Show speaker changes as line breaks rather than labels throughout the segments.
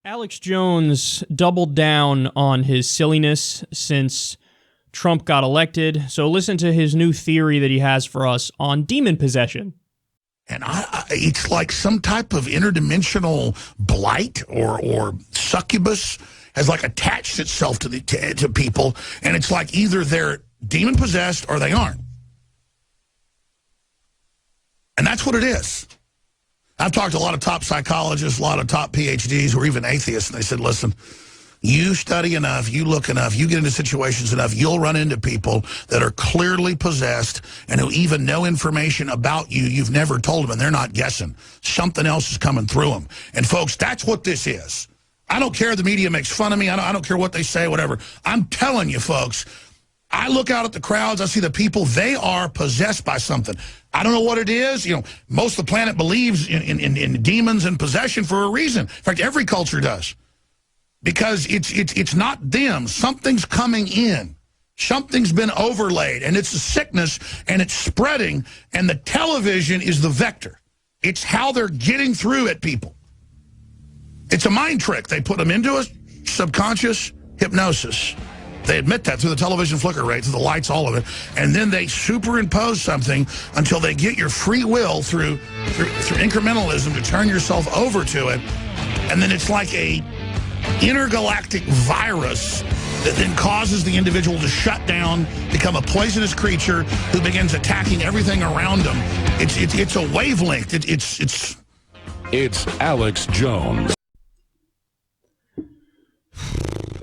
Alex Jones doubled down on his silliness since Trump got elected. So listen to his new theory that he has for us on demon possession.
And it's like some type of interdimensional blight or succubus has like attached itself to people, and it's like either they're demon possessed or they aren't. And that's what it is. I've talked to a lot of top psychologists, a lot of top PhDs who are even atheists, and they said, listen, you study enough, you look enough, you get into situations enough, you'll run into people that are clearly possessed and who even know information about you you've never told them, and they're not guessing. Something else is coming through them. And folks, that's what this is. I don't care if the media makes fun of me. I don't care what they say, whatever. I'm telling you, folks, I look out at the crowds, I see the people, they are possessed by something. I don't know what it is. You know, most of the planet believes in demons and possession for a reason. In fact, every culture does. Because it's not them. Something's coming in. Something's been overlaid, and it's a sickness, and it's spreading, and the television is the vector. It's how they're getting through at people. It's a mind trick. They put them into a subconscious hypnosis. They admit that through the television flicker rate, through the lights, all of it, and then they superimpose something until they get your free will through incrementalism to turn yourself over to it, and then it's like a intergalactic virus that then causes the individual to shut down, become a poisonous creature who begins attacking everything around them. It's a wavelength.
It's Alex Jones.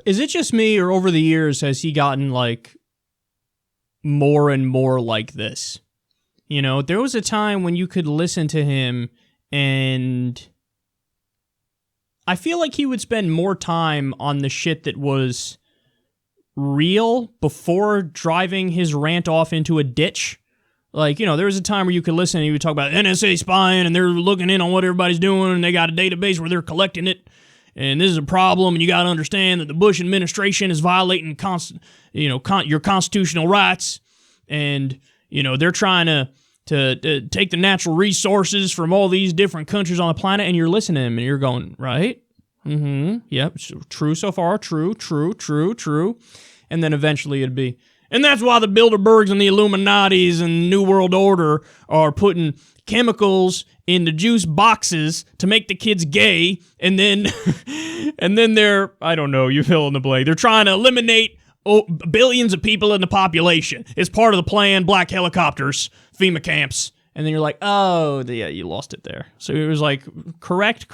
Is it just me, or over the years has he gotten like more and more like this? You know, there was a time when you could listen to him and I feel like he would spend more time on the shit that was real before driving his rant off into a ditch. Like, you know, there was a time where you could listen and he would talk about NSA spying and they're looking in on what everybody's doing and they got a database where they're collecting it. And this is a problem, and you got to understand that the Bush administration is violating your constitutional rights, and you know they're trying to take the natural resources from all these different countries on the planet. And you're listening to him, and you're going, right? Yep, true so far, true. And then eventually it'd be, and that's why the Bilderbergs and the Illuminatis and New World Order are putting chemicals in the juice boxes to make the kids gay, and then they're, I don't know, you fill in the blank. They're trying to eliminate billions of people in the population. It's part of the plan, black helicopters, FEMA camps. And then you're like, oh, yeah, you lost it there. So it was like, correct.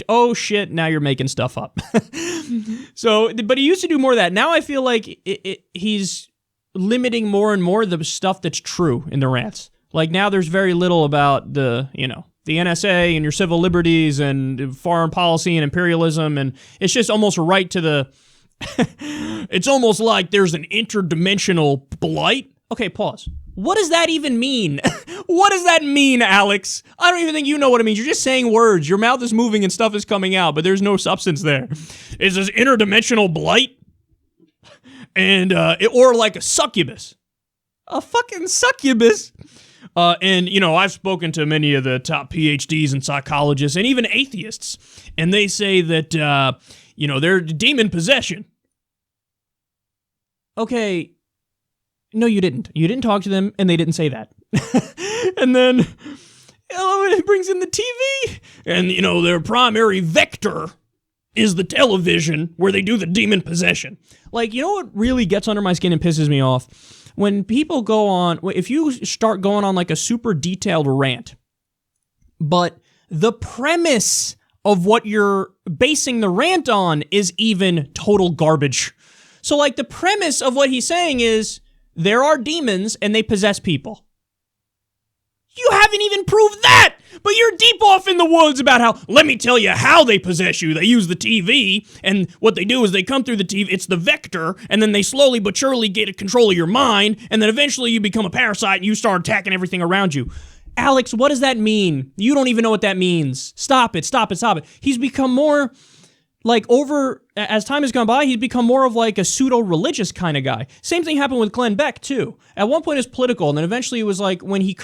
Oh, shit, now you're making stuff up. So, but he used to do more of that. Now I feel like he's limiting more and more the stuff that's true in the rants. Like now there's very little about the NSA and your civil liberties and foreign policy and imperialism, and it's just almost right to the, it's almost like there's an interdimensional blight. Okay, pause. What does that even mean? What does that mean, Alex? I don't even think you know what it means. You're just saying words. Your mouth is moving and stuff is coming out, but there's no substance there. Is this interdimensional blight? And, or like a succubus. A fucking succubus? And, you know, I've spoken to many of the top PhDs and psychologists and even atheists, and they say that, they're demon possession. Okay, no, you didn't. You didn't talk to them, and they didn't say that. And then it brings in the TV, and, their primary vector is the television where they do the demon possession. Like, you know what really gets under my skin and pisses me off? When people go on, if you start going on like a super detailed rant, but the premise of what you're basing the rant on is even total garbage. So like the premise of what he's saying is there are demons and they possess people. You haven't even proved that, but you're deep off in the woods about how, let me tell you how they possess you. They use the TV, and what they do is they come through the TV, it's the vector, and then they slowly but surely get control of your mind, and then eventually you become a parasite and you start attacking everything around you. Alex, what does that mean? You don't even know what that means. Stop it. He's become more like as time has gone by, he's become more of like a pseudo-religious kind of guy. Same thing happened with Glenn Beck too. At one point it was political, and then eventually it was like when he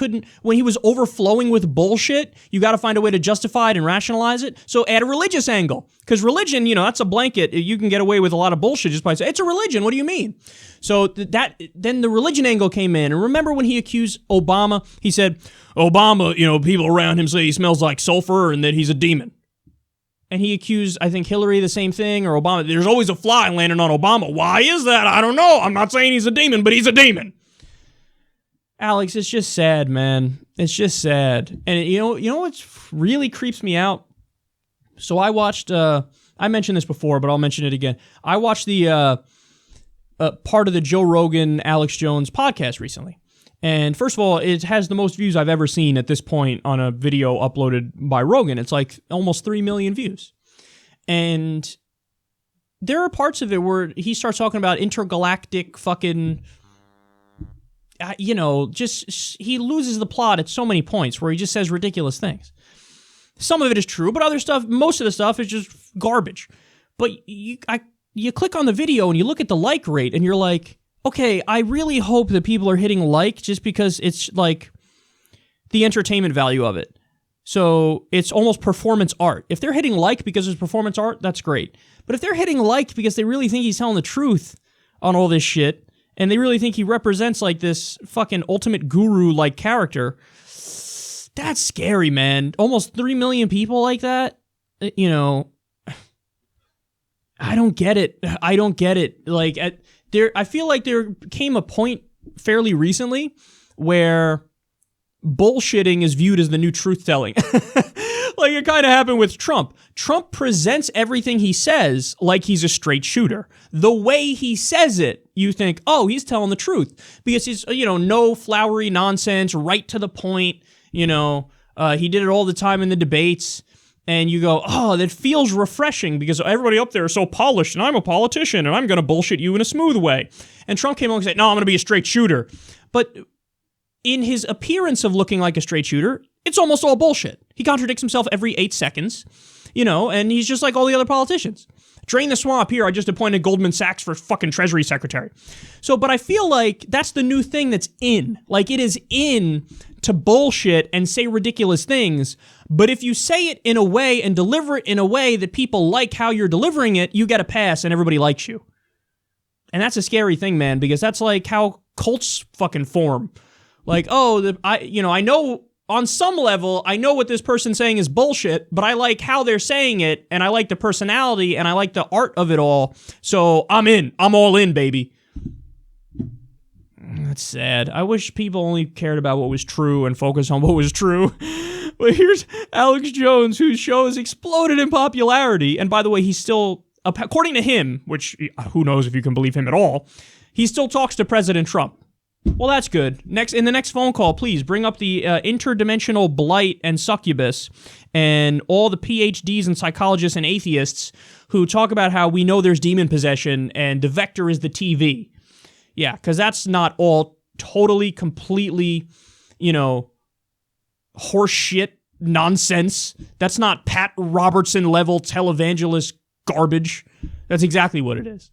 was overflowing with bullshit, you got to find a way to justify it and rationalize it. So add a religious angle, because religion, that's a blanket. You can get away with a lot of bullshit just by saying it's a religion. What do you mean? So then the religion angle came in, and remember when he accused Obama? He said Obama, people around him say he smells like sulfur and that he's a demon. And he accused, I think, Hillary the same thing, or Obama. There's always a fly landing on Obama. Why is that? I don't know. I'm not saying he's a demon, but he's a demon. Alex, it's just sad, man. It's just sad. And you know what really creeps me out? So I watched, I mentioned this before, but I'll mention it again. I watched the part of the Joe Rogan, Alex Jones podcast recently. And first of all, it has the most views I've ever seen at this point on a video uploaded by Rogan. It's like almost 3 million views. And there are parts of it where he starts talking about intergalactic fucking, just he loses the plot at so many points where he just says ridiculous things. Some of it is true, but other stuff, most of the stuff is just garbage. But you click on the video and you look at the like rate and you're like, okay, I really hope that people are hitting like just because it's like the entertainment value of it. So it's almost performance art. If they're hitting like because it's performance art, that's great. But if they're hitting like because they really think he's telling the truth on all this shit, and they really think he represents like this fucking ultimate guru-like character, that's scary, man. Almost 3 million people like that, I don't get it. I don't get it. Like, I feel like there came a point fairly recently where bullshitting is viewed as the new truth-telling. Like it kind of happened with Trump. Trump presents everything he says like he's a straight shooter. The way he says it, you think, oh, he's telling the truth. Because he's, no flowery nonsense, right to the point. He did it all the time in the debates. And you go, oh, that feels refreshing because everybody up there is so polished and I'm a politician and I'm going to bullshit you in a smooth way. And Trump came along and said, no, I'm going to be a straight shooter. But in his appearance of looking like a straight shooter, it's almost all bullshit. He contradicts himself every 8 seconds, and he's just like all the other politicians. Drain the swamp here. I just appointed Goldman Sachs for fucking Treasury Secretary. So, but I feel like that's the new thing that's in. Like it is in to bullshit and say ridiculous things. But if you say it in a way and deliver it in a way that people like how you're delivering it, you get a pass and everybody likes you. And that's a scary thing, man, because that's like how cults fucking form. Like, I know on some level, I know what this person's saying is bullshit, but I like how they're saying it, and I like the personality, and I like the art of it all, so I'm in. I'm all in, baby. That's sad. I wish people only cared about what was true and focused on what was true. But here's Alex Jones, whose show has exploded in popularity, and by the way, he's still, according to him, which who knows if you can believe him at all, he still talks to President Trump. Well, that's good. In the next phone call, please bring up the interdimensional blight and succubus and all the PhDs and psychologists and atheists who talk about how we know there's demon possession and the vector is the TV. Yeah, because that's not all totally, completely, horse shit nonsense. That's not Pat Robertson level televangelist garbage. That's exactly what it is.